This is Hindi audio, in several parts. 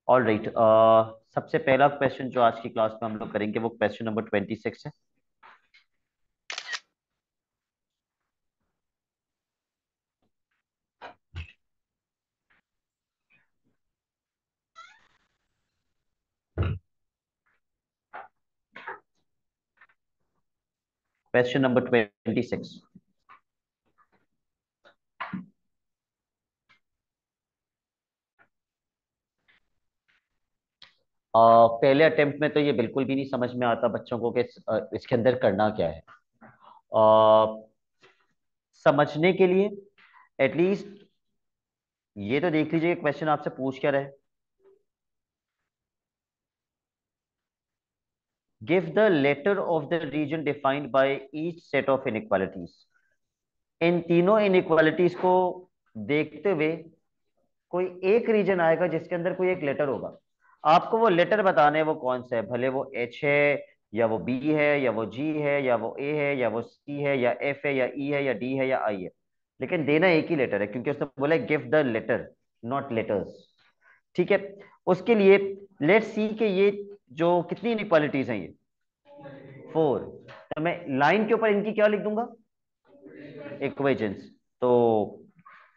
All right. सबसे पहला क्वेश्चन जो आज की क्लास में हम लोग करेंगे वो क्वेश्चन नंबर 26 है। Question number 26। पहले अटेम्प्ट में तो ये बिल्कुल भी नहीं समझ में आता बच्चों को कि इसके अंदर करना क्या है। समझने के लिए एटलीस्ट ये तो देख लीजिए क्वेश्चन आपसे पूछ क्या रहा है। Give the letter of the region defined by each set of inequalities. इन तीनों इनइक्वालिटीज को देखते हुए कोई एक रीजन आएगा जिसके अंदर कोई एक लेटर होगा। आपको वो लेटर बताना है वो कौन सा है, भले वो एच है या वो बी है या वो जी है या वो ए है या वो सी है या एफ है या ई है या डी है या आई है। लेकिन देना एक ही लेटर है क्योंकि उसने बोला give the letter, not letters. ठीक है। उसके लिए लेट्स सी के ये जो कितनी इनइक्वालिटीज हैं, ये 4। तो मैं लाइन के ऊपर इनकी क्या लिख दूंगा, इक्वेशंस। तो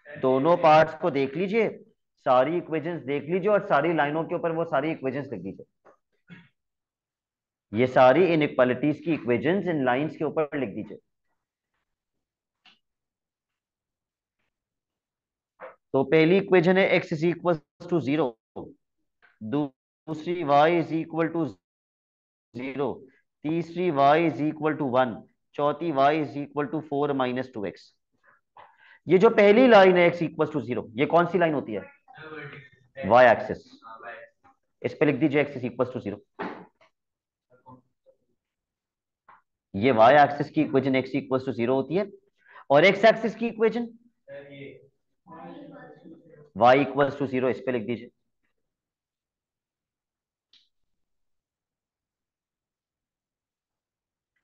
दोनों पार्ट्स को देख लीजिए, सारी इक्वेशंस देख लीजिए और सारी लाइनों के ऊपर वो सारी इक्वेशंस लिख दीजिए। ये सारी इनइक्वालिटीज की इक्वेशंस इन लाइंस के ऊपर लिख दीजिए। तो पहली इक्वेशन है x इज इक्वल टू 0, दूसरी y इज इक्वल टू 0, तीसरी y इज इक्वल टू 1, चौथी y is equal to 4 - 2x। ये जो पहली लाइन है x इक्वल टू 0, ये कौन सी लाइन होती है, y एक्सिस। इस पे लिख दीजिए x इज इक्वल टू 0। ये y एक्सिस की इक्वेशन x इक्वल टू 0 होती है। और x एक्सिस की इक्वेशन y इक्वल टू 0, इस पे लिख दीजिए।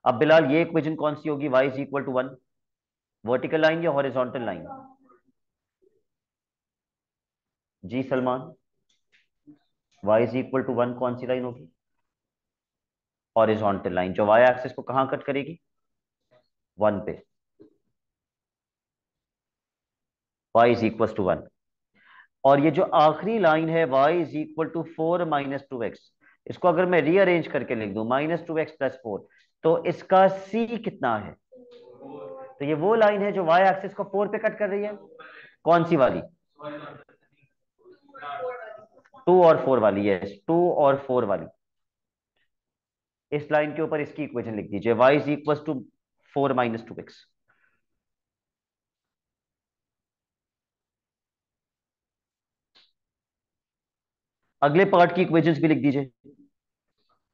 अब बिलाल ये इक्वेशन कौन सी होगी, y is equal to 1, vertical line या हॉरिजॉन्टल लाइन। जी Salman, y is equal to 1 कौन सी लाइन होगी, हॉरिजॉन्टल लाइन जो y एक्सिस को कहां कट करेगी, 1 पे। y is equal to 1। और ये जो आखिरी लाइन है y is equal to 4 - 2x, इसको अगर मैं रीअरेंज करके लिख दूं -2x + 4, तो इसका c कितना है। तो ये वो लाइन है जो y एक्सिस को 4 पे कट कर रही है। कौन सी वाली, 2 और 4 वाली, यस 2 और 4 वाली। इस लाइन के ऊपर इसकी इक्वेशन लिख दीजिए, y is equal to 4 - 2x। अगले पार्ट की इक्वेशंस भी लिख दीजिए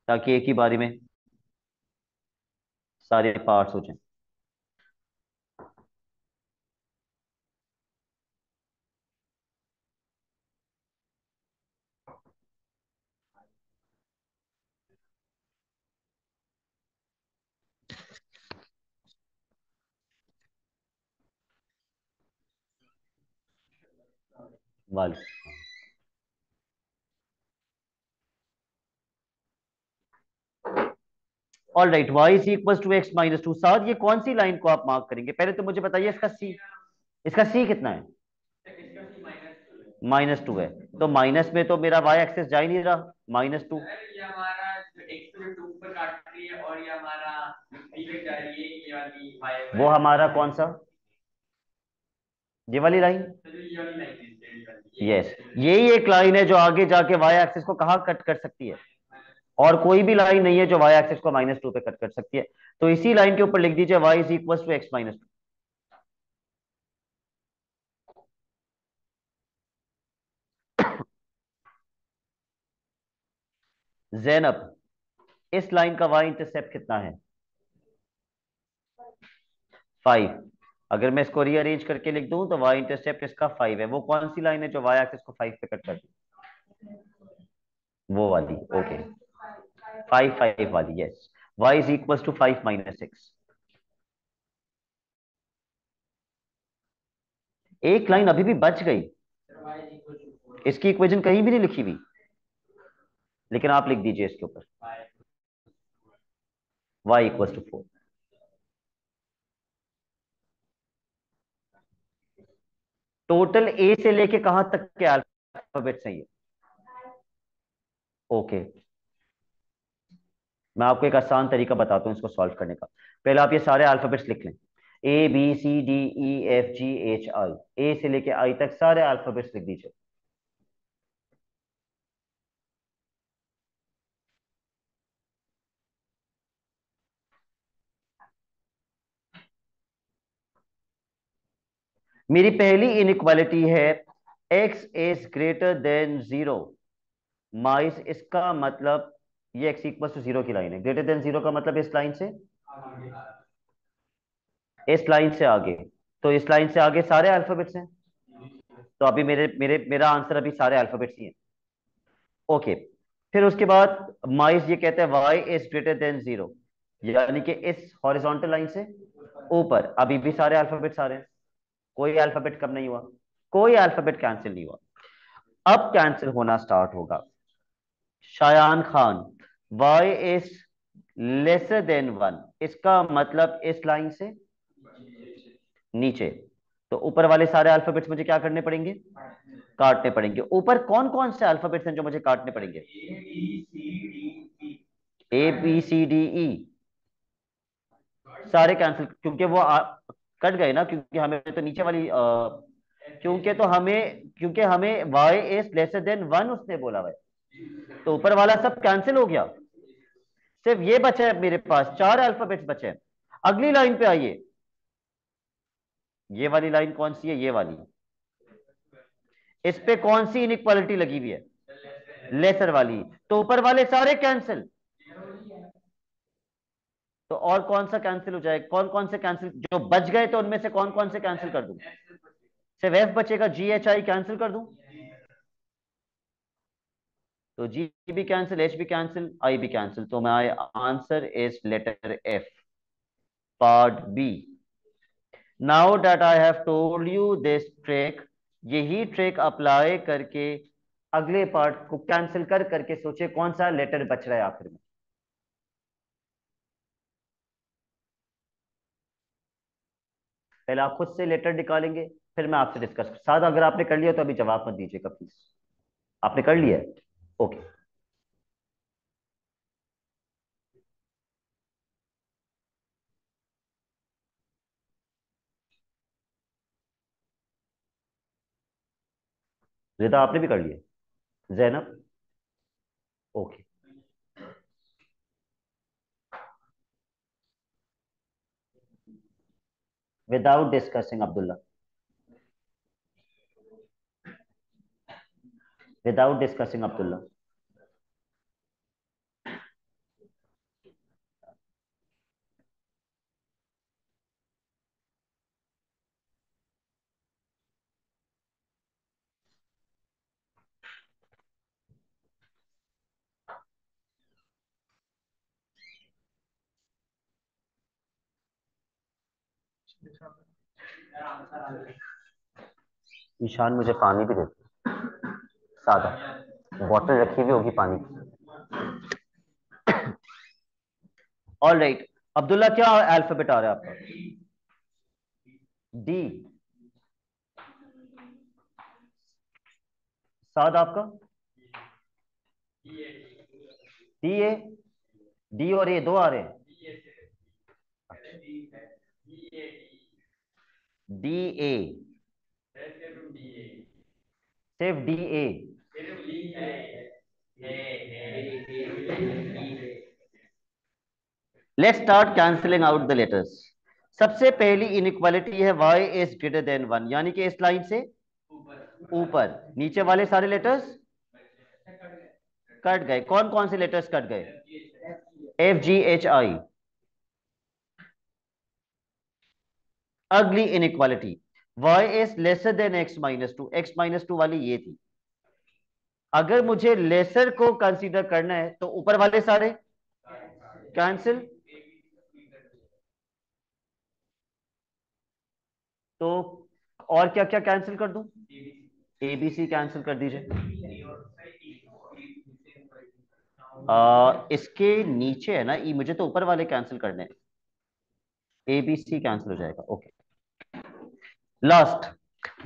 ताकि एक ही बारी में सारे पार्ट्स हो जाएं। वाली, all right, y is equal to x - 2। साथ ये कौन सी लाइन को आप मार्क करेंगे, पहले तो मुझे बताइए इसका सी। इसका सी कितना है, -2 है। तो माइनस में तो मेरा वाई एक्सेस जा ही नहीं रहा, -2। ये हमारा एक्स तो टू पर काट रही है और ये हमारा थ्री पे जा रही है, ये वाली y वो हमारा कौन सा, ये वाली लाइन, ये वाली लाइन, यस यही एक लाइन है जो आगे जाके वाई एक्सिस को कहाँ कट कर सकती है। और कोई भी लाइन नहीं है जो वाई एक्सिस को -2 पे कट कर सकती है। तो इसी लाइन के ऊपर लिख दीजिए y is equal to x - 2। Zainab, इस लाइन का y इंटरसेप्ट कितना है, 5। अगर मैं इसको रीअरेंज करके लिख दूं तो y इंटरसेप्ट इसका 5 है। वो कौन सी लाइन है जो y एक्सिस को 5 पे कट करती है, वो वाली, ओके। 5 वाली, yes. y is equal to 5 - 6। एक लाइन अभी भी बच गई, इसकी इक्वेशन कहीं भी नहीं लिखी हुई। लेकिन आप लिख दीजिए इसके ऊपर y = 4। टोटल ए से लेके कहां तक के अल्फाबेट्स हैं ये? ओके, मैं आपको एक आसान तरीका बताता हूँ इसको सॉल्व करने का। पहले आप ये सारे अल्फाबेट्स लिख लें। ABCDEFGHI, ए से लेके आई तक सारे अल्फाबेट्स लिख दीजिए। मेरी पहली इनइक्वालिटी है x इज ग्रेटर देन 0 माइस। इसका मतलब ये x = 0 की लाइन है। ग्रेटर देन 0 का मतलब इस लाइन से, इस लाइन से आगे। तो इस लाइन से आगे सारे अल्फाबेट्स हैं। तो अभी मेरे मेरे मेरा आंसर अभी सारे अल्फाबेट्स ही हैं। ओके, फिर उसके बाद माइस ये कहते हैं y > 0, यानी कि इस हॉरिजॉन्टल लाइन से ऊपर अभी भी सारे अल्फाबेट्स आ रहे हैं। कोई अल्फाबेट कम नहीं हुआ, कोई अल्फाबेट कैंसिल नहीं हुआ। अब कैंसिल होना स्टार्ट होगा। शायान खान, y > 1, इसका मतलब इस लाइन से नीचे। तो ऊपर वाले सारे अल्फाबेट्स मुझे क्या करने पड़ेंगे? काटने पड़ेंगे। ऊपर कौन कौन से अल्फाबेट्स हैं जो मुझे काटने पड़ेंगे? ABCDE सारे कैंसिल, क्योंकि वो कट गए ना, क्योंकि हमें तो नीचे वाली क्योंकि हमें y > 1 उसने बोला हुआ है। तो ऊपर वाला सब कैंसिल हो गया। सिर्फ ये बचा है, मेरे पास 4 अल्फाबेट्स बचे हैं। अगली लाइन पे आइए। ये वाली लाइन कौन सी है? ये वाली। इस पे कौन सी इनइक्वालिटी लगी हुई है? लेसर वाली। तो ऊपर वाले सारे कैंसिल। तो और कौन सा कैंसिल हो जाए? कौन कौन से कैंसिल जो बच गए? तो उनमें से कौन कौन से कैंसिल कर दूं? सिर्फ एफ बचेगा, GHI कैंसिल कर दूं? तो G भी कैंसिल, H भी कैंसिल, I भी कैंसिल। तो my answer is letter F, part B. Now that I have told you this trick, यही ट्रिक अप्लाई करके अगले पार्ट को कैंसिल कर करके सोचे कौन सा लेटर बच रहा है आखिर में। पहले आप खुद से लेटर निकालेंगे, फिर मैं आपसे डिस्कस। साथ अगर आपने कर लिया तो अभी जवाब मत दीजिएगा प्लीज। आपने कर लिया है? ओके। रिदा आपने भी कर लिया? Zainab? Okay. Without discussing Abdullah, without discussing Abdullah. Ishaan मुझे पानी भी देते, सादा बॉटल रखी हुई होगी पानी की। ऑल राइट, अब्दुल्ला क्या अल्फाबेट आ रहा है आपका? डी। साद आपका? D A. डी और ए दो आ रहे हैं? डी ए, सिर्फ D A. Let's start cancelling out the letters. सबसे पहली इनइक्वालिटी है y > 1, यानी कि इस लाइन से ऊपर नीचे वाले सारे लेटर्स कट गए। कौन कौन से लेटर्स कट गए? FGHI। अगली इनइक्वालिटी y > x-2 वाली ये थी। अगर मुझे लेसर को कंसीडर करना है तो ऊपर वाले सारे कैंसिल। तो और क्या क्या कैंसिल कर दूं? ABC कैंसिल कर दीजिए। इसके नीचे है ना ई, मुझे तो ऊपर वाले कैंसिल करने हैं। ए बी सी कैंसिल हो जाएगा। Okay, last,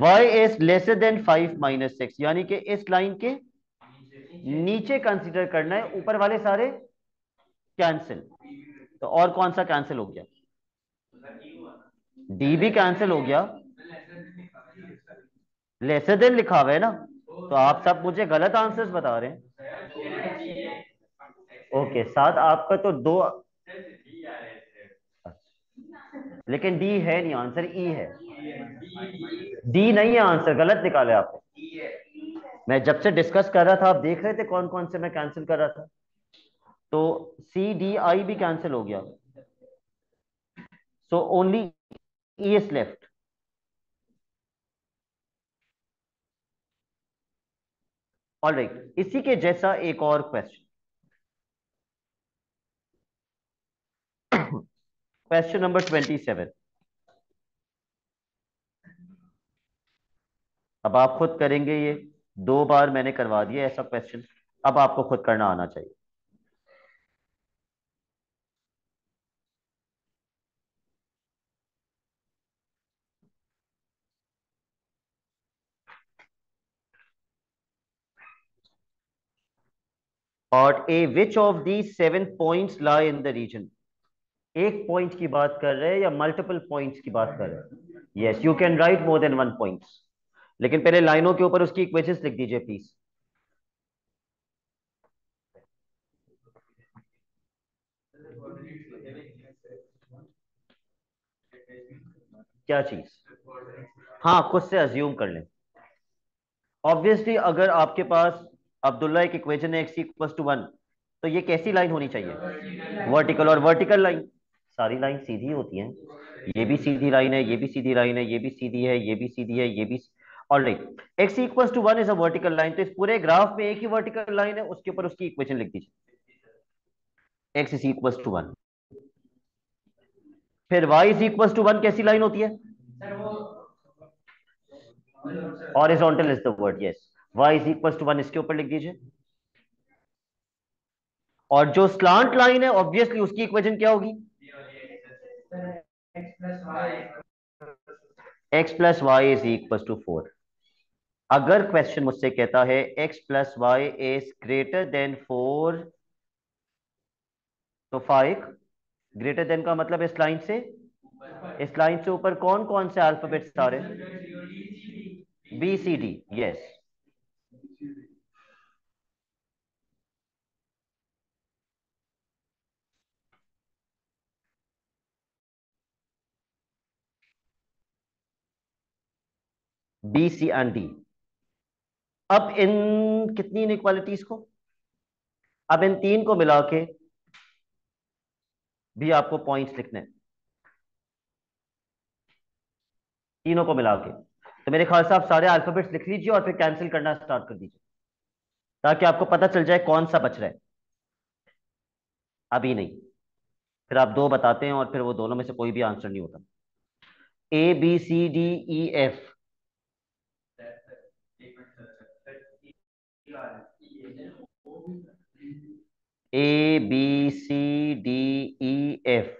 y is lesser then 5 - 6, यानी कि इस लाइन के नीचे कंसीडर करना है, ऊपर वाले सारे कैंसिल। तो और कौन सा कैंसिल हो गया? डी भी कैंसिल हो गया, लेसर देन लिखा हुआ है ना। तो आप सब मुझे गलत आंसर्स बता रहे हैं। ओके, साथ आपका तो दो, लेकिन डी है नहीं, आंसर ई है। डी नहीं है आंसर, गलत निकाले आपने। मैं जब से डिस्कस कर रहा था, आप देख रहे थे कौन कौन से मैं कैंसिल कर रहा था। तो सी डी आई भी कैंसिल हो गया, so only E is left. Alright, इसी के जैसा एक और क्वेश्चन, क्वेश्चन नंबर 27। अब आप खुद करेंगे ये, 2 बार मैंने करवा दिया ऐसा क्वेश्चन, अब आपको खुद करना आना चाहिए। और a which of the 7 points lie in the region, एक पॉइंट की बात कर रहे हैं या मल्टीपल पॉइंट्स की बात कर रहे हैं? Yes, you can write more than 1 points, लेकिन पहले लाइनों के ऊपर उसकी इक्वेशंस लिख दीजिए प्लीज। क्या चीज? हाँ, खुद से अज्यूम कर लें। ऑब्वियसली अगर आपके पास अब्दुल्ला एक इक्वेशन है एक्स इक्वल टू 1, तो ये कैसी लाइन होनी चाहिए? वर्टिकल, और वर्टिकल लाइन सारी लाइन सीधी होती हैं। ये भी सीधी लाइन है, ये भी सीधी लाइन है, ये भी सीधी है, ये भी सीधी है, ये भी। Alright, x equal to 1 is a vertical line, तो इस पूरे ग्राफ में एक ही वर्टिकल लाइन है, उसके ऊपर उसकी इक्वेशन लिख दीजिए, एक्स इज इक्वल टू 1। फिर y इज इक्वल टू 1 कैसी लाइन होती है? Horizontal is the word, yes. y is equal to 1 इसके ऊपर लिख दीजिए। और जो स्लांट लाइन है ऑब्वियसली उसकी इक्वेशन क्या होगी? x plus y is equal to 4। अगर क्वेश्चन मुझसे कहता है x plus y is greater than 4, तो 5 ग्रेटर देन का मतलब इस लाइन से ऊपर कौन कौन से अल्फाबेट्स आ रहे हैं? B C D, yes. B C and D. अब इन कितनी इनइक्वालिटीज को, अब इन तीन को मिला के भी आपको पॉइंट्स लिखने हैं, तीनों को मिला के। तो मेरे ख्याल से आप सारे अल्फाबेट्स लिख लीजिए और फिर कैंसिल करना स्टार्ट कर दीजिए, ताकि आपको पता चल जाए कौन सा बच रहा है। अभी नहीं, फिर आप दो बताते हैं और फिर वो दोनों में से कोई भी आंसर नहीं होता। A B C D E F. A B C D E F.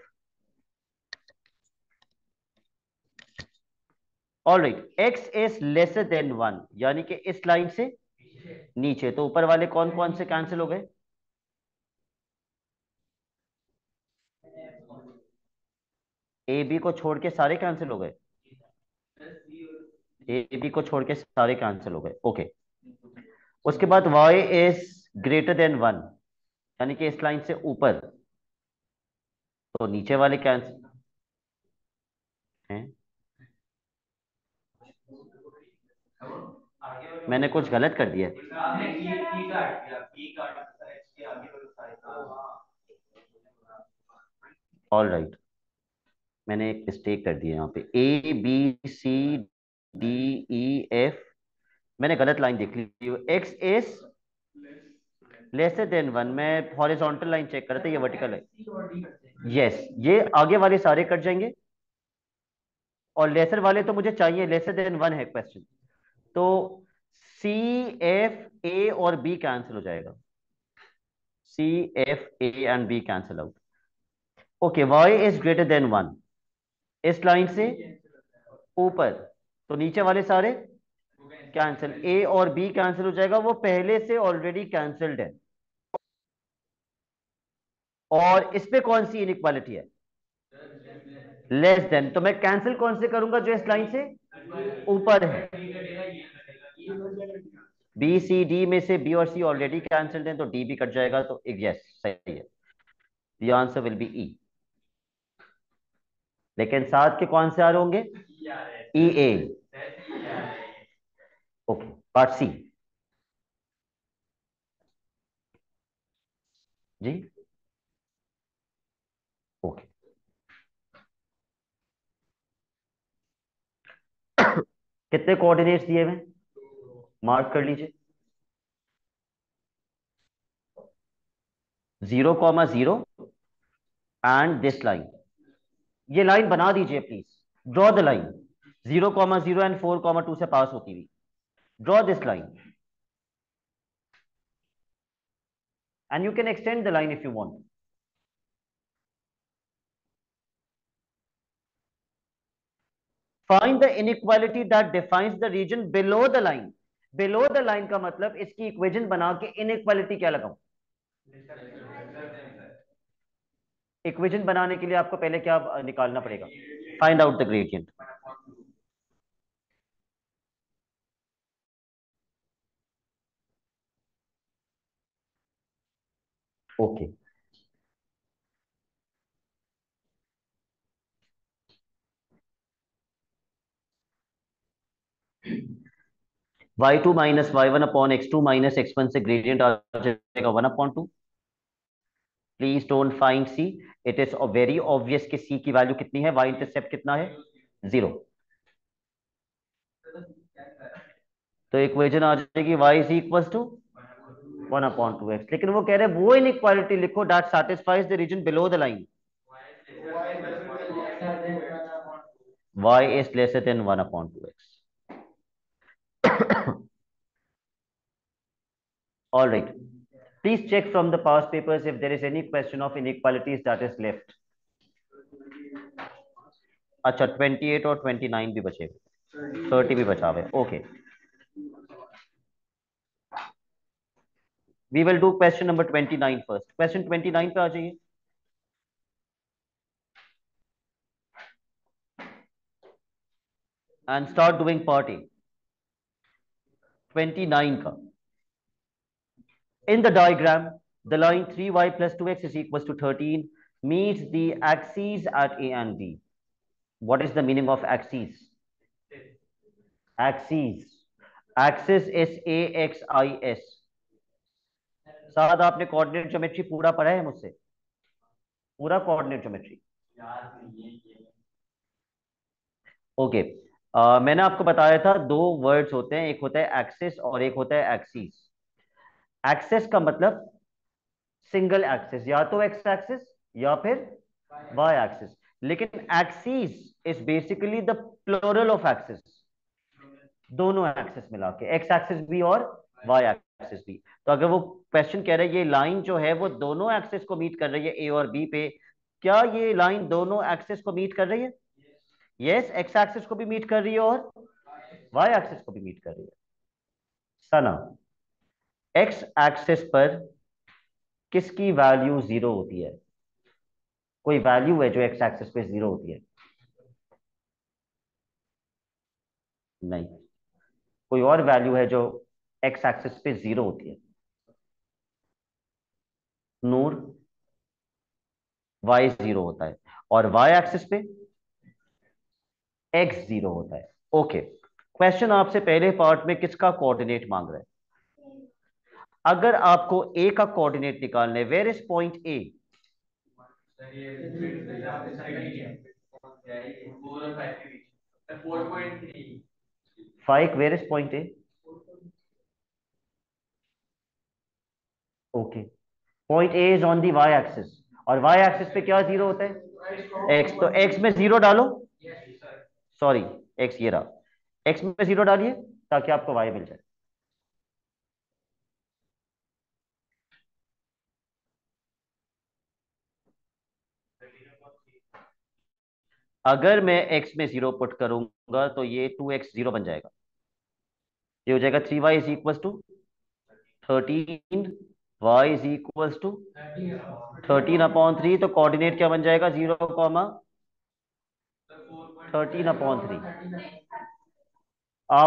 Alright, x is lesser than 1, यानी कि इस लाइन से नीचे, तो ऊपर वाले कौन कौन से कैंसिल हो गए? ए बी को छोड़ के सारे कैंसिल हो गए, ए बी को छोड़ के सारे कैंसिल हो गए। ओके, उसके बाद y इज ग्रेटर देन 1, यानी कि इस लाइन से ऊपर, तो नीचे वाले कैंसिल हैं। मैंने कुछ गलत कर दिया? ऑल राइट, मैंने एक मिस्टेक कर दी है यहाँ पे, A B C D E F, मैंने गलत लाइन देख ली। एक्स इज लेसर देन 1, मैं हॉरिजॉन्टल लाइन चेक कर रहा था, ये वर्टिकल है। यस, ये आगे वाले सारे कट जाएंगे, और लेसर वाले तो मुझे चाहिए, लेसर देन 1 है क्वेश्चन। तो सी एफ ए और बी कैंसिल हो जाएगा, C, F, A and B cancel out. Okay, y is greater then 1 इस लाइन से ऊपर, तो नीचे वाले सारे कैंसिल, ए और बी कैंसिल हो जाएगा, वो पहले से ऑलरेडी कैंसिल्ड है। और इस पे कौन सी इनइक्वालिटी है? लेस देन, तो मैं कैंसिल कौन से करूंगा? जो इस लाइन से ऊपर है। बी सी डी में से बी और सी ऑलरेडी कैंसिल्ड है, तो डी भी कट जाएगा, तो यस सही है। The answer will be E. लेकिन साथ के कौन से आ रहे होंगे? E A. Okay, part C G. Okay, कितने कोऑर्डिनेट्स दिए हुए? मार्क कर लीजिए। 0,0 एंड दिस लाइन। ये लाइन बना दीजिए please. Draw the line. 0,0 and 4,2 से पास होती हुई। Draw this line and you can extend the line if you want. Find the inequality that defines the region below the line. Below the line का मतलब इसकी इक्वेशन बना के इनइक्वालिटी क्या लगाऊं? इक्वेशन बनाने के लिए आपको पहले क्या निकालना पड़ेगा? Find out the gradient. Okay, y2 minus y1 upon x2 minus x1 से ग्रेडियंट आ जाएगा 1/2। Please don't find C. It is very obvious कि सी की वैल्यू कितनी है, y इंटरसेप्ट कितना है? 0। तो इक्वेशन आ जाएगी y is equal to 1/2x। लेकिन वो कह रहे हैं वो इनइक्वालिटी लिखो that satisfies the region below the line. y is lesser than 1/2x. All right. Please check from the past papers if there is any question of inequalities that is left. अच्छा, 28 और 29 भी बचे, 30 भी बचा हुआ है। Okay, we will do question number 29 first. Question 29 पे आ जाइए and start doing part A. 29 का, in the diagram the line 3y plus 2x is equals to 13 meets the axes at A and B. What is the meaning of axes? Axes, axis is AXIS। साथ आपने कोऑर्डिनेट ज्योमेट्री पूरा पढ़ा है मुझसे? पूरा कोऑर्डिनेट ज्योमेट्री? ओके। मैंने आपको बताया था दो वर्ड्स होते हैं, एक होता है एक्सिस और एक होता है एक्सीस। एक्सिस का मतलब सिंगल एक्सिस, या तो एक्स एक्सिस या फिर वाई एक्सिस। लेकिन axes is basically the plural of axis, दोनों एक्सिस मिला के, एक्स एक्सिस भी और वाई एक्सिस भी। तो अगर वो क्वेश्चन कह रहा है ये लाइन जो है वो दोनों एक्सिस को मीट कर रही है ए और बी पे, क्या ये लाइन दोनों एक्सिस को मीट कर रही है? यस, एक्स एक्सिस को भी मीट कर रही है और वाई एक्सिस को भी मीट कर रही है। सना, एक्स एक्सिस पर किसकी वैल्यू 0 होती है? कोई वैल्यू है जो एक्स एक्सिस पे 0 होती है? नहीं। कोई और वैल्यू है जो एक्स एक्सिस पे 0 होती है? नूर, वाई 0 होता है और वाई एक्सिस पे एक्स 0 होता है। ओके, क्वेश्चन आपसे पहले पार्ट में किसका कोऑर्डिनेट मांग रहा है? अगर आपको ए का कोऑर्डिनेट निकालना है, where is point A? Five, where is point A? Okay, point A is on the y axis, और वाई एक्सिस पे क्या 0 होता है? एक्स। तो एक्स में 0 डालो, सॉरी, एक्स ये रहा, एक्स में 0 डालिए ताकि आपको वाई मिल जाए। अगर मैं x में 0 पुट करूंगा तो ये 2x 0 बन जाएगा। ये हो जाएगा 3y is equal to 13, y is equal to 13/3। तो कोऑर्डिनेट क्या बन जाएगा, 0, 13/3।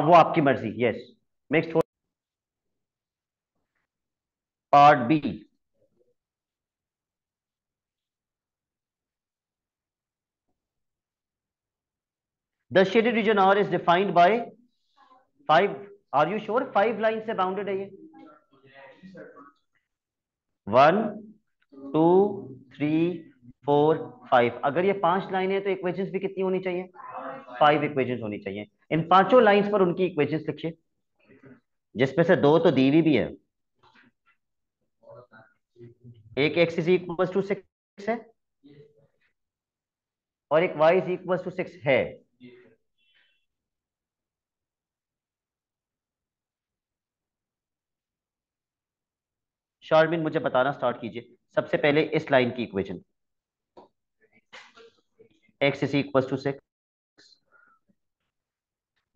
वो आपकी मर्जी। Yes, next part B. The shaded region R is defined by 5। Are you sure 5 line से बाउंडेड है ये? 1, 2, 3, 4, 5। अगर ये 5 लाइन है तो इक्वेशंस भी कितनी होनी चाहिए? 5 इक्वेशंस होनी चाहिए। इन पांचों लाइंस पर उनकी इक्वेशंस लिखिए, जिसमें से दो तो दी हुई भी है। एक x इज इक्वल टू 6 है और एक y इज इक्वल टू 6 है। शारमिन मुझे बताना स्टार्ट कीजिए। सबसे पहले इस लाइन की equation, x is equal to 6।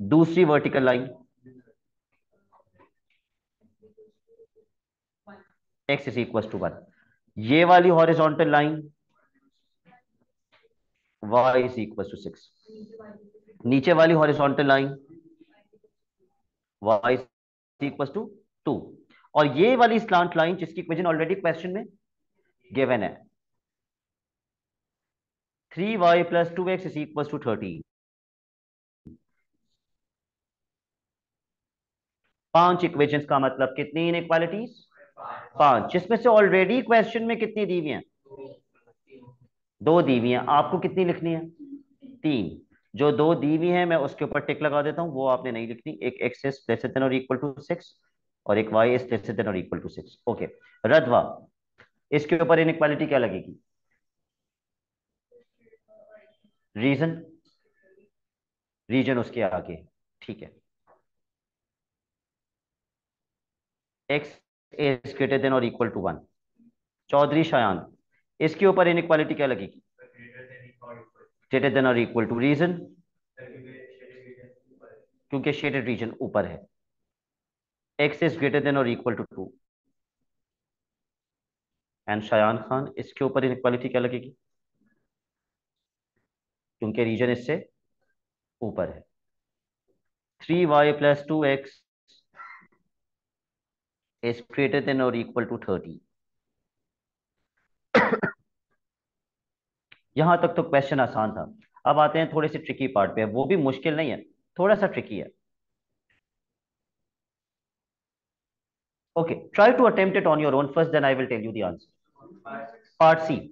दूसरी vertical line, x is equal to 1। ये वाली horizontal line, y is equal to 6। नीचे वाली horizontal line, y is equal to 2। और ये वाली स्लांट लाइन जिसकी इक्वेशन ऑलरेडी क्वेश्चन में गिवन है, 3y plus 2x is equal to 13। 5 equations का मतलब कितनी इनइक्वालिटीज? 5, जिसमें से ऑलरेडी क्वेश्चन में कितनी दी हुई हैं? 2 दी हुई हैं। आपको कितनी लिखनी है? 3। जो 2 दी हुई है मैं उसके ऊपर टिक लगा देता हूं, वो आपने नहीं लिखनी। एक x इज लेसर देन और इक्वल टू 6 और एक y इज लेसर देन और इक्वल टू 6। ओके रधवा, इसके ऊपर इनइक्वालिटी क्या लगेगी? रीजन, रीजन उसके आगे। ठीक है, x इज ग्रेटर देन और इक्वल टू 1। चौधरी शायान, इसके ऊपर इनइक्वालिटी क्या लगेगी? ग्रेटर देन और इक्वल टू। रीजन, क्योंकि शेडेड रीजन ऊपर है। x इज ग्रेटर देन और equal to 2। And Shayan Khan, इसके ऊपर इनइक्वालिटी क्या लगेगी? क्योंकि रीजन इससे ऊपर है। 3y plus 2x is greater than और इक्वल टू 30। यहां तक तो क्वेश्चन आसान था। अब आते हैं थोड़े से ट्रिकी पार्ट पे, वो भी मुश्किल नहीं है, थोड़ा सा ट्रिकी है। Okay, try to attempt it on your own first, then I will tell you the answer. Part C.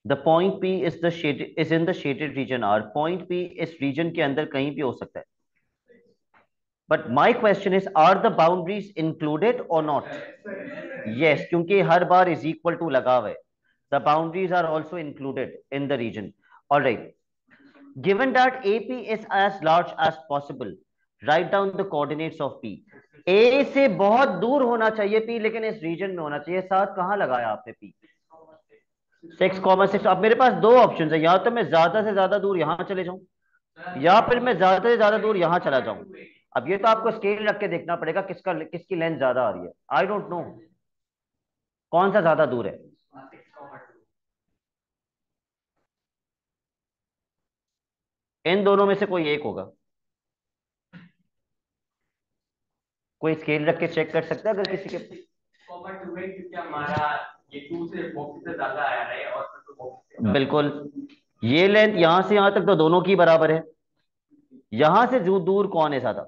The point P is the shaded is in the shaded region R. Point P इस रीजन के अंदर कहीं भी हो सकता है, but my question is are the boundaries included और नॉट? यस, क्योंकि हर बार इज इक्वल टू लगा हुआ है। The boundaries are also included in the region. All right, given that a P is as large as possible, write down the coordinates of P. A से बहुत दूर होना चाहिए पी, लेकिन इस रीजन में होना चाहिए। साथ कहां लगाया आपने पी? 6,6। अब मेरे पास दो ऑप्शन है, या तो मैं ज्यादा से ज्यादा दूर यहां चले जाऊं या फिर मैं ज्यादा से ज्यादा दूर यहां चला जाऊं। अब ये तो आपको स्केल रख के देखना पड़ेगा किसकी लेंथ ज्यादा आ रही है। आई डोंट नो कौन सा ज्यादा दूर है। इन दोनों में से कोई एक होगा। कोई स्केल रख के चेक कर सकता है अगर किसी के। क्योंकि हमारा ये 2 से बॉक्स से ज्यादा आया है और तो बॉक्स बिल्कुल। ये लेंथ यहां से यहां तक तो दोनों की बराबर है। यहां से दूर कौन है ज्यादा?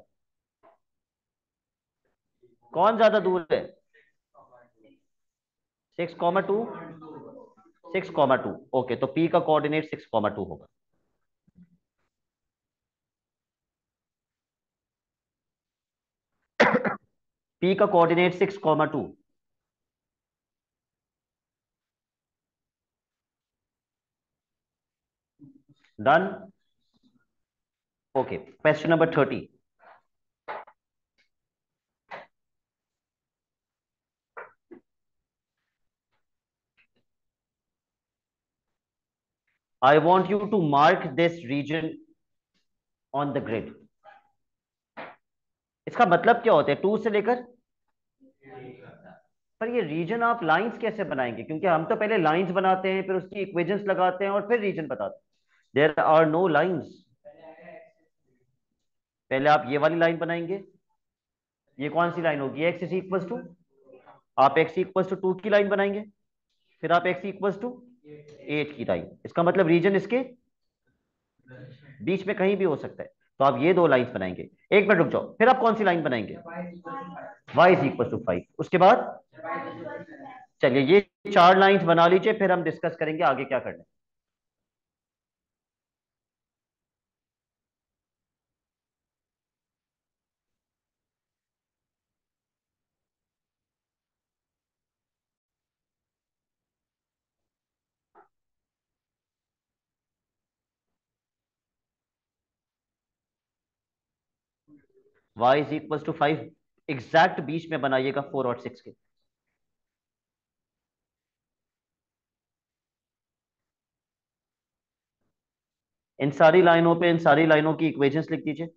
कौन ज्यादा दूर है? 6,2। 6,2। ओके, तो पी का कोऑर्डिनेट 6,2 होगा। पी का coordinate 6,2। Done. Okay, question number 30। I want you to mark this region on the grid। इसका मतलब क्या होता है 2 से लेकर, पर ये रीजन आप लाइंस कैसे बनाएंगे, क्योंकि हम तो पहले लाइंस बनाते हैं फिर उसकी इक्वेशंस लगाते हैं और फिर रीजन बताते हैं। There are no lines. पहले आप ये वाली लाइन बनाएंगे। ये कौन सी लाइन होगी, एक्स इज इक्वल टू, आप एक्स इक्वल टू 2 की लाइन बनाएंगे, फिर आप एक्स इक्वल टू 8 की लाइन। इसका मतलब रीजन इसके बीच में कहीं भी हो सकता है। तो आप ये दो लाइंस बनाएंगे। एक मिनट रुक जाओ, फिर आप कौन सी लाइन बनाएंगे, वाई इज इक्वल टू 5। उसके बाद चलिए ये 4 लाइंस बना लीजिए, फिर हम डिस्कस करेंगे आगे क्या करना है। y is equal to 5 exact बीच में बनाइएगा 4 और 6 के। इन सारी लाइनों की इक्वेशंस लिख दीजिए।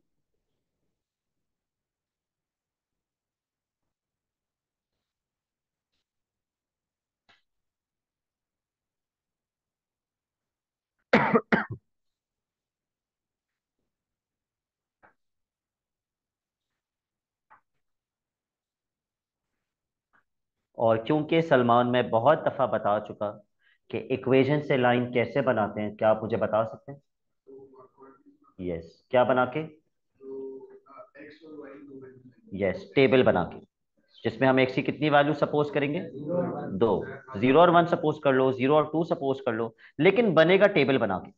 और क्योंकि सलमान मैं बहुत दफा बता चुका कि इक्वेशन से लाइन कैसे बनाते हैं, क्या आप मुझे बता सकते हैं। यस, क्या बना के, यस टेबल बना के, जिसमें हम एक्स की कितनी वैल्यू सपोज करेंगे, दो। 0 और 1 सपोज कर लो, 0 और 2 सपोज कर लो, लेकिन बनेगा टेबल बना के,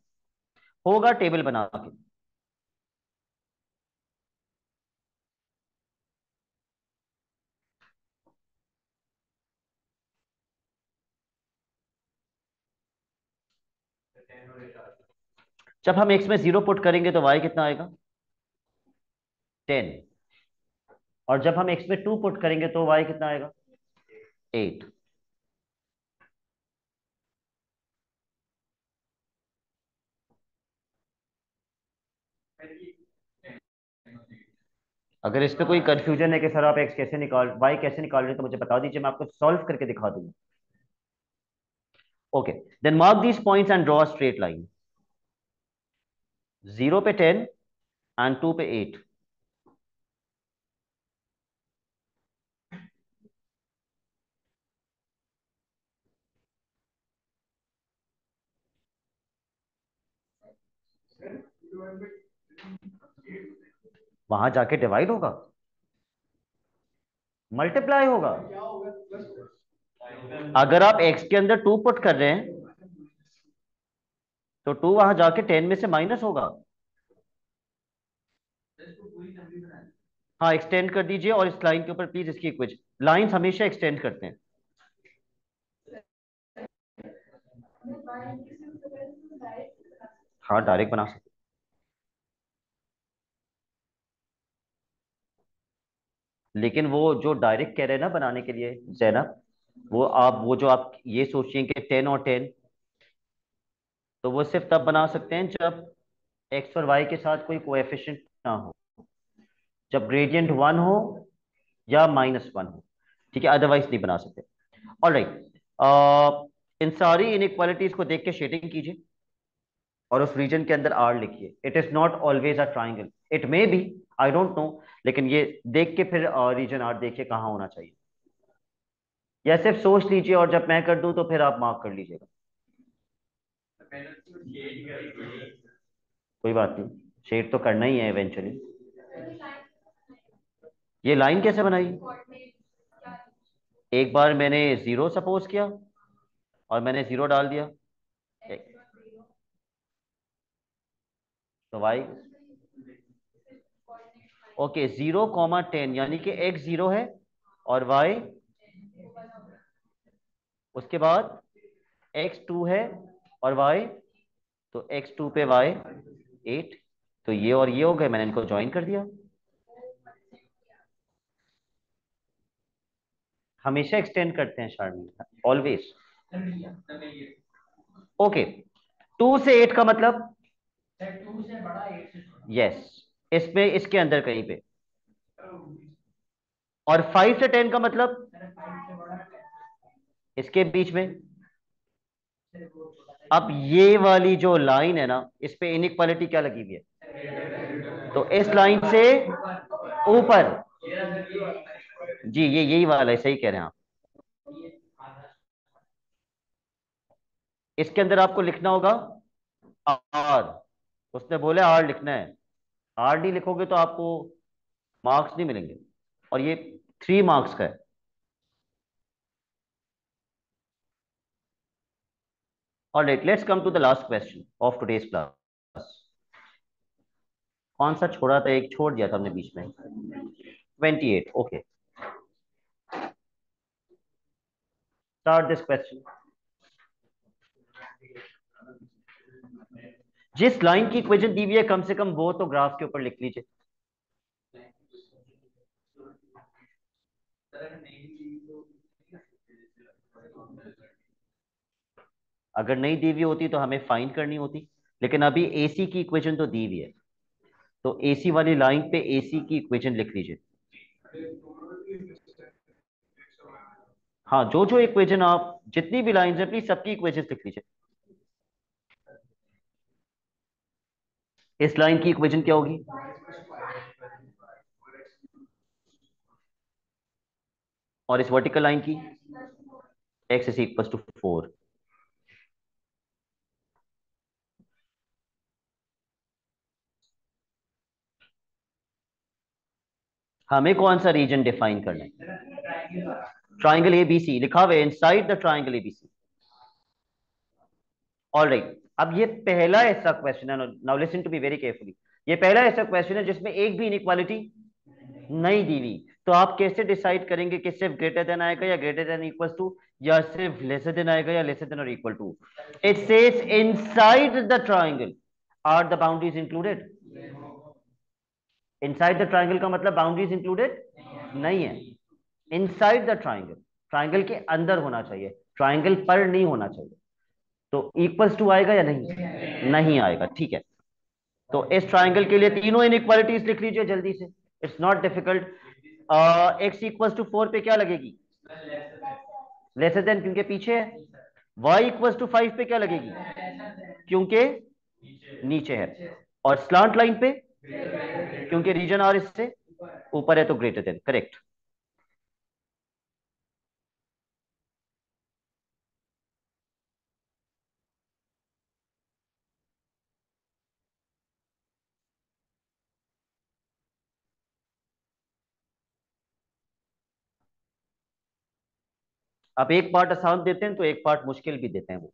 होगा टेबल बना के। जब हम एक्स में 0 पुट करेंगे तो वाई कितना आएगा, 10। और जब हम एक्स में 2 पुट करेंगे तो वाई कितना आएगा, 8। अगर इस पे कोई कंफ्यूजन है कि सर आप एक्स कैसे निकाल, वाई कैसे निकाल रहे हैं, तो मुझे बता दीजिए, मैं आपको सॉल्व करके दिखा दूंगा। Okay, then mark these points and draw straight line. 0 पे 10 एंड 2 पे 8। वहां जाके डिवाइड होगा, मल्टीप्लाई होगा। अगर आप एक्स के अंदर 2 पुट कर रहे हैं तो 2 वहां जाके 10 में से माइनस होगा। हाँ एक्सटेंड कर दीजिए, और इस लाइन के ऊपर प्लीज इसकी इक्वेशन, लाइंस हमेशा एक्सटेंड करते हैं। हाँ डायरेक्ट बना सकते हैं। लेकिन वो जो डायरेक्ट कह रहे हैं ना बनाने के लिए जैनब, वो जो आप ये सोचिए कि 10 और 10, तो वो सिर्फ तब बना सकते हैं जब एक्स और वाई के साथ कोई कोएफिशिएंट ना हो, जब ग्रेडियंट 1 हो या -1 हो, ठीक है, अदरवाइज नहीं बना सकते। ऑलराइट, इन सारी इनइक्वालिटीज को देख के शेडिंग कीजिए और उस रीजन के अंदर आर लिखिए। It is not always a triangle, it may be, I don't know, लेकिन ये देख के फिर रीजन आर देखिए कहाँ होना चाहिए, या सिर्फ सोच लीजिए और जब मैं कर दूं तो फिर आप मार्क कर लीजिएगा। कोई बात नहीं, शेड तो करना ही है इवेंचुअली। ये लाइन कैसे बनाई, एक बार मैंने 0 सपोज किया और मैंने 0 डाल दिया, तो वाई, ओके 0, 10 यानी कि x 0 है और y, उसके बाद x2 है और y, तो x2 पे y 8। तो ये और ये हो गए, मैंने इनको ज्वाइन कर दिया। हमेशा एक्सटेंड करते हैं शार्नी, ऑलवेज। ओके, 2 से 8 का मतलब, यस, इसमें इसके अंदर कहीं पे। और 5 से 10 का मतलब इसके बीच में। अब ये वाली जो लाइन है ना, इस पे इनइक्वालिटी क्या लगी हुई है? तो इस लाइन से ऊपर। जी, ये यही वाला है, सही कह रहे हैं आप। इसके अंदर आपको लिखना होगा आर। उसने बोले आर लिखना है। आर डी लिखोगे तो आपको मार्क्स नहीं मिलेंगे, और ये 3 मार्क्स का है। Alright, let's come to the last question of today's class. कौन सा छोड़ा था? एक छोड़ दिया था हमने बीच में। 28, ओके। Start this question. जिस लाइन की इक्वेशन दी हुई है, कम से कम वो तो ग्राफ के ऊपर लिख लीजिए। अगर नहीं दी हुई होती तो हमें फाइंड करनी होती, लेकिन अभी एसी की इक्वेशन तो दी हुई है, तो एसी वाली लाइन पे एसी की इक्वेशन लिख लीजिए। हाँ, जो जो इक्वेशन, आप जितनी भी लाइन है प्लीज सबकी इक्वेशन लिख लीजिए। इस लाइन की इक्वेशन क्या होगी? और इस वर्टिकल लाइन की? X is equal to 4। हमें कौन सा रीजन डिफाइन करना है? ट्राइंगल एबीसी लिखा हुआ है inside the triangle ABC. All right, अब ये पहला ऐसा क्वेश्चन है, now listen to be very carefully. ये पहला ऐसा क्वेश्चन है जिसमें एक भी इनइक्वालिटी नहीं दी हुई। तो आप कैसे डिसाइड करेंगे कि सिर्फ ग्रेटर देन आएगा या ग्रेटर देन इक्वल टू, या सिर्फ लेसर देन आएगा या लेसर देन और equal to? It says inside the triangle are the boundaries included. Inside the triangle का मतलब बाउंड्रीज इंक्लूडेड नहीं है। इनसाइड द ट्राइंगल, ट्राइंगल के अंदर होना चाहिए, ट्राइंगल पर नहीं होना चाहिए। तो इक्वल्स टू आएगा या नहीं? नहीं आएगा, ठीक है। तो इस ट्राइंगल के लिए तीनों इनइक्वालिटीज लिख लीजिए जल्दी से। It's not difficult. X equals to 4 पे क्या लगेगी? लेसर देन, क्योंकि पीछे है। वाई इक्वल्स टू 5 पे क्या लगेगी? क्योंकि नीचे है। और स्लांट लाइन पे, क्योंकि रीजन आर इससे ऊपर है, तो ग्रेटर देन, करेक्ट। अब एक पार्ट आसान देते हैं तो एक पार्ट मुश्किल भी देते हैं वो।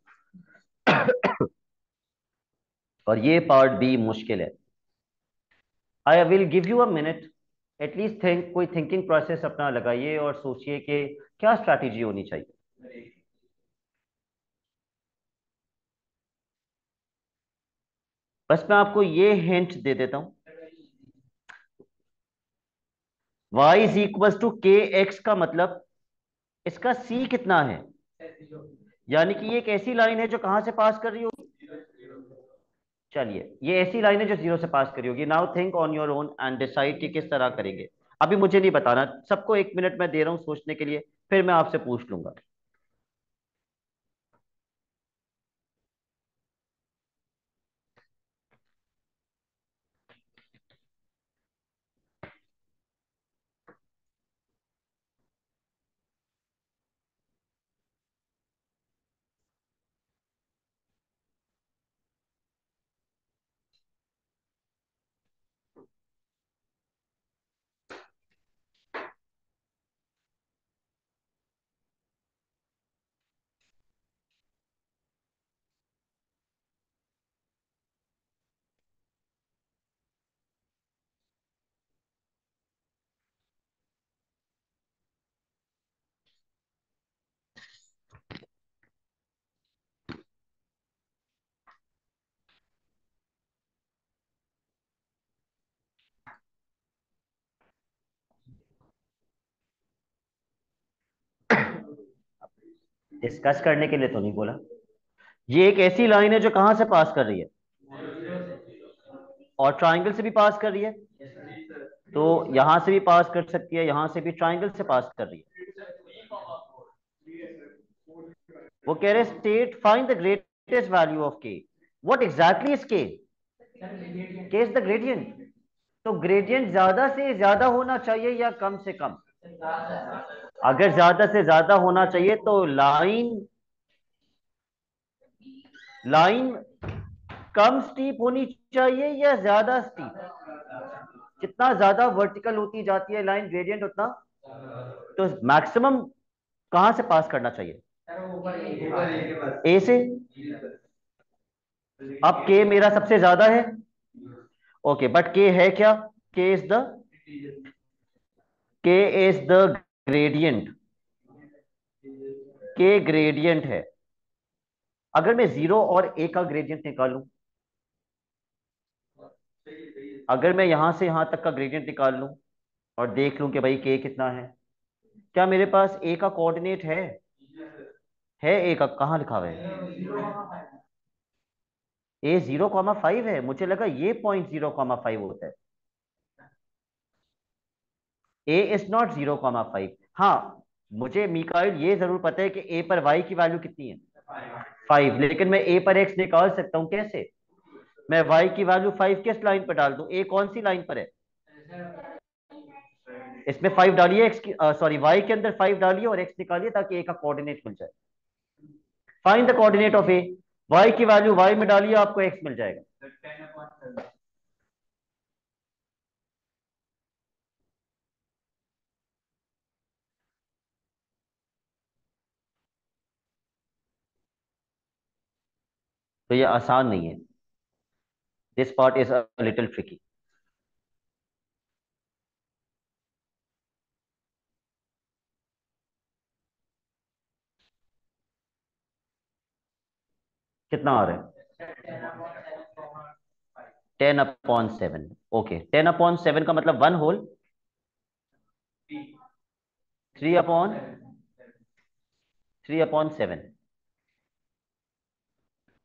और ये पार्ट भी मुश्किल है। I will give you a minute, at least think, कोई थिंकिंग प्रोसेस अपना लगाइए और सोचिए कि क्या स्ट्रैटेजी होनी चाहिए। बस मैं आपको ये हिंट दे देता हूं। y इज इक्वल टू के एक्स का मतलब इसका c कितना है? यानी कि ये एक ऐसी लाइन है जो कहां से पास कर रही होगी? चलिए, ये ऐसी लाइन है जो 0 से पास करी होगी। Now think on your own and decide कि किस तरह करेंगे। अभी मुझे नहीं बताना, सबको 1 मिनट मैं दे रहा हूं सोचने के लिए, फिर मैं आपसे पूछ लूंगा। डिस्कस करने के लिए तो नहीं बोला। ये एक ऐसी लाइन है जो कहां से पास कर रही है, और ट्राइंगल से भी पास कर रही है, तो यहां से भी पास कर सकती है, यहां से भी ट्राइंगल से पास कर रही है। वो कह रहे state find the greatest value of के। व्हाट एग्जैक्टली इज के? के इज द ग्रेडियंट। तो ग्रेडियंट ज्यादा से ज्यादा होना चाहिए या कम से कम? अगर ज्यादा से ज्यादा होना चाहिए तो लाइन लाइन कम स्टीप होनी चाहिए या ज्यादा स्टीप? जितना ज्यादा वर्टिकल होती जाती है लाइन ग्रेडियंट उतना, तो मैक्सिमम कहां से पास करना चाहिए? ए से। अब के मेरा सबसे ज्यादा है, ओके, बट के है क्या? के इज द के इज द ग्रेडियंट। के ग्रेडियंट है। अगर मैं जीरो और ए का ग्रेडियंट निकालूं, अगर मैं यहां से यहां तक का ग्रेडियंट निकाल लूं और देख लूं कि भाई के कितना है, क्या मेरे पास ए का कोऑर्डिनेट है ए का? कहां लिखा हुआ है? ए 0,5 है, मुझे लगा ये 0,05 होता है। ए इज नॉट 0,5। हाँ, मुझे मिकाइल ये जरूर पता है कि ए पर वाई की वैल्यू कितनी है, 5, लेकिन मैं ए पर एक्स निकाल सकता हूं कैसे? मैं वाई की वैल्यू 5 किस लाइन पर डाल दूं? ए कौन सी लाइन पर है? इसमें 5 डालिए, एक्स की सॉरी वाई के अंदर 5 डालिए और एक्स निकालिए ताकि ए का कोऑर्डिनेट मिल जाए। Find the coordinate of A. Y की वैल्यू वाई में डालिए, आपको एक्स मिल जाएगा। तो ये आसान नहीं है, this part is a little tricky. कितना आ रहा है? 10/7। ओके, 10/7 का मतलब 1 होल 3/7।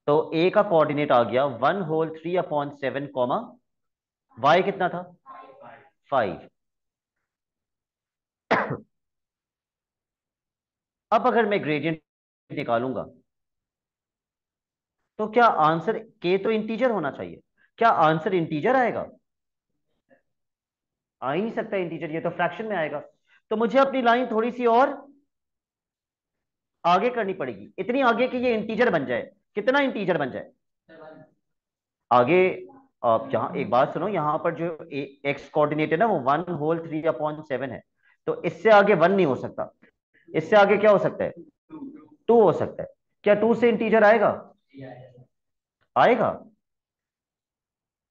तो ए का कोऑर्डिनेट आ गया 1 होल 3/7 कॉमा, वाई कितना था? 5। अब अगर मैं ग्रेडियंट निकालूंगा तो क्या आंसर, के तो इंटीजर होना चाहिए, क्या आंसर इंटीजर आएगा? आ ही नहीं सकता इंटीजर, ये तो फ्रैक्शन में आएगा। तो मुझे अपनी लाइन थोड़ी सी और आगे करनी पड़ेगी, इतनी आगे कि ये इंटीजर बन जाए। कितना इंटीजर बन जाए आगे? आप यहाँ एक बात सुनो, यहाँ पर जो एक्स कोऑर्डिनेट है ना, वो 1 होल 3/7 है। तो इससे आगे 1 नहीं हो सकता, इससे आगे क्या हो सकता है? 2 हो सकता है। क्या 2 से इंटीजर आएगा? आएगा।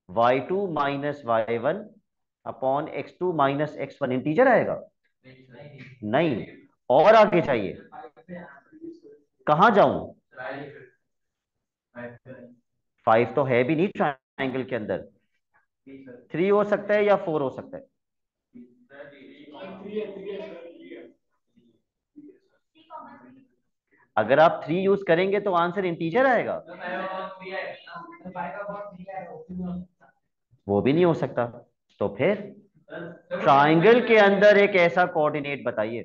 y2 - y1/x2 - इंटीजर आएगा? नहीं। और आगे चाहिए। कहां जाऊं? 5 तो है भी नहीं ट्राइंगल के अंदर। 3 हो सकता है या 4 हो सकता है? अगर आप 3 यूज करेंगे तो आंसर इंटीजर आएगा। वो भी नहीं हो सकता। तो फिर ट्राइंगल के अंदर एक ऐसा कोऑर्डिनेट बताइए।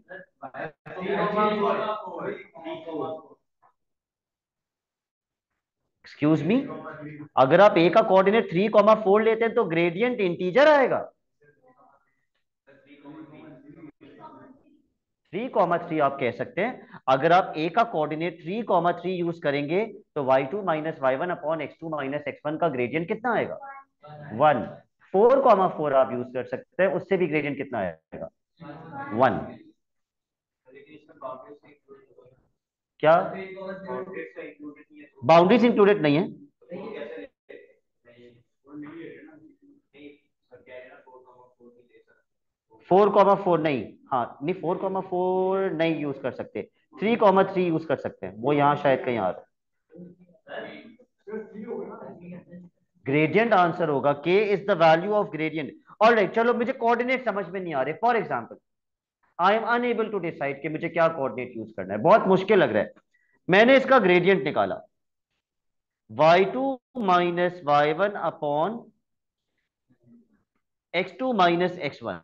एक्सक्यूज मी, अगर आप ए का कोऑर्डिनेट 3,4 लेते हैं तो ग्रेडियंट इंटीजर आएगा। 3,3 आप कह सकते हैं। अगर आप ए का कोऑर्डिनेट 3,3 यूज करेंगे तो y2 - y1/x2 - x1 का ग्रेडियंट कितना आएगा? 1। 4,4 आप यूज कर सकते हैं, उससे भी ग्रेडियंट कितना आएगा? 1। क्या बाउंड्रीज इंक्लूडेड नहीं है? 4,4 नहीं। हाँ नहीं, 4,4 नहीं यूज कर सकते, 3,3 यूज कर सकते हैं, वो यहाँ शायद कहीं आ रहा है। ग्रेडियंट आंसर होगा, k is the value of gradient. All right, चलो मुझे कोऑर्डिनेट समझ में नहीं आ रहे। For example, I am unable to decide कि मुझे क्या कोऑर्डिनेट यूज करना है, बहुत मुश्किल लग रहा है। मैंने इसका ग्रेडियंट निकाला, y2 minus y1 upon x2 minus x1,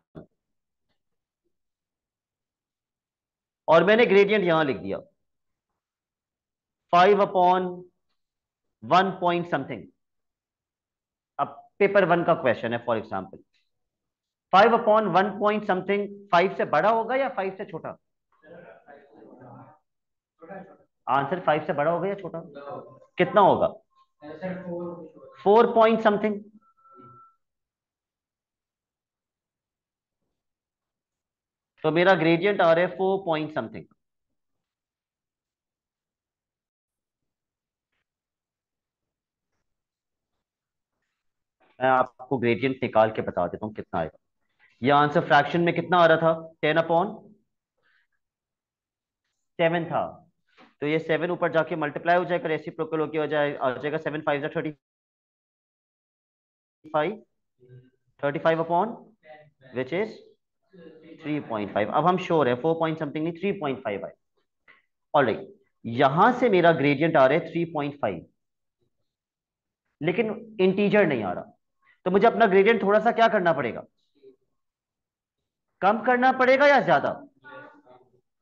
और मैंने ग्रेडियंट यहां लिख दिया 5 अपॉन 1 पॉइंट समथिंग। अब पेपर 1 का क्वेश्चन है for example, 5 upon 1 point something 5 से बड़ा होगा या 5 से छोटा? आंसर 5 से बड़ा होगा या छोटा? कितना होगा? 4 पॉइंट समथिंग। तो मेरा ग्रेडियंट आ रहा है 4 पॉइंट समथिंग। मैं आपको ग्रेडियंट निकाल के बता देता हूँ कितना आएगा। यह आंसर फ्रैक्शन में कितना आ रहा था? 10 अपॉन 7 था। तो ये 7 ऊपर जाके मल्टीप्लाई हो जाएगा, रेसिप्रोकल होके हो जाए, आ जाएगा 7 5 35, 35 अपॉन विच इज 3.5। अब हम श्योर है 4 पॉइंट समथिंग नहीं, 3.5 आए। ऑलराइट, यहां से मेरा ग्रेडियंट आ रहा है 3.5, लेकिन इंटीजर नहीं आ रहा। तो मुझे अपना ग्रेडियंट थोड़ा सा क्या करना पड़ेगा? कम करना पड़ेगा या ज्यादा?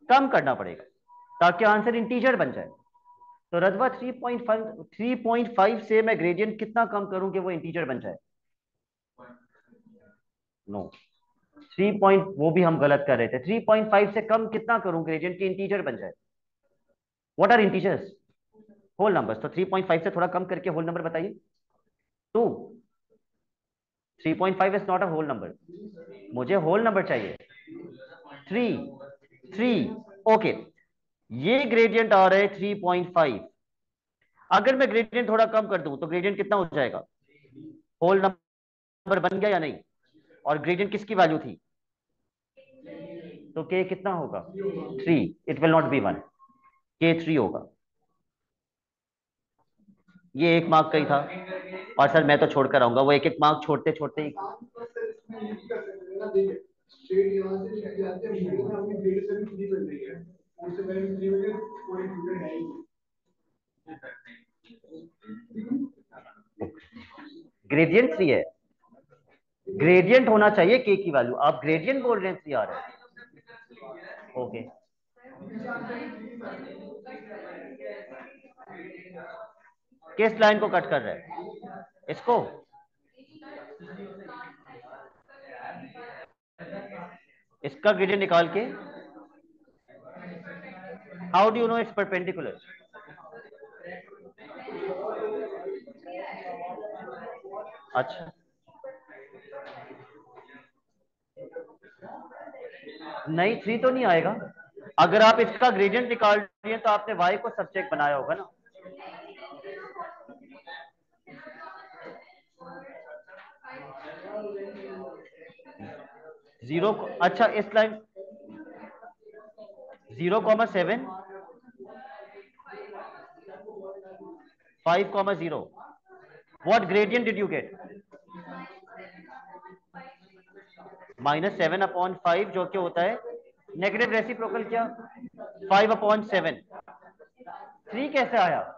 कम करना पड़ेगा, ताकि आंसर इंटीजर बन जाए। तो रजवा 3.5 से मैं ग्रेडियंट कितना कम करूं कि वो इंटीजर बन जाए? नो, 3 वो भी हम गलत कर रहे थे। 3.5 से कम कितना करूं ग्रेडियंट की इंटीजर बन जाए? What are integers? Whole numbers. तो 3.5 से थोड़ा कम करके होल नंबर बताइए। 2। 3.5 is not a whole number, मुझे होल नंबर चाहिए। 3। ओके, ये ग्रेडियंट आ रहा है 3.5। अगर मैं ग्रेडियंट थोड़ा कम कर दूं तो ग्रेडियंट कितना हो जाएगा? होल नंबर बन गया या नहीं? और ग्रेडियंट किसकी वैल्यू थी? तो के कितना होगा? 3। इट विल नॉट बी 1, के 3 होगा। ये 1 मार्क का ही था। और सर मैं तो छोड़कर आऊंगा, वो एक एक मार्क छोड़ते छोड़ते ही। ग्रेडियंट 3 है, ग्रेडियंट होना चाहिए के की वैल्यू, आप ग्रेडियंट बोल रहे हैं 3 आ रहा है। ओके, किस लाइन को कट कर रहा है? इसको? इसका ग्रेडियंट निकाल के? How do you know it's perpendicular? अच्छा, नहीं 3 तो नहीं आएगा। अगर आप इसका ग्रेडियंट निकाल रही हैं तो आपने वाई को सब्जेक्ट बनाया होगा ना। जीरो, अच्छा इस line 0,7, 5,0। What gradient did you get? -7/5, जो कि होता है नेगेटिव रेसिप्रोकल क्या? 5/7। 3 कैसे आया?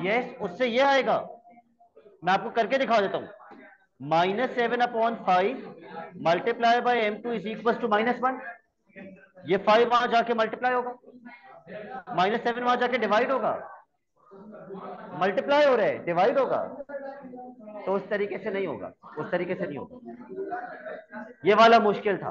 यस, उससे ये आएगा। मैं आपको करके दिखा देता हूं। -7/5 multiply by m2 is equal to -1। ये 5 वहां जाके मल्टीप्लाई होगा, -7 वहां जाके डिवाइड होगा। मल्टीप्लाई हो रहा है, डिवाइड होगा। तो उस तरीके से नहीं होगा, उस तरीके से नहीं होगा। ये वाला मुश्किल था।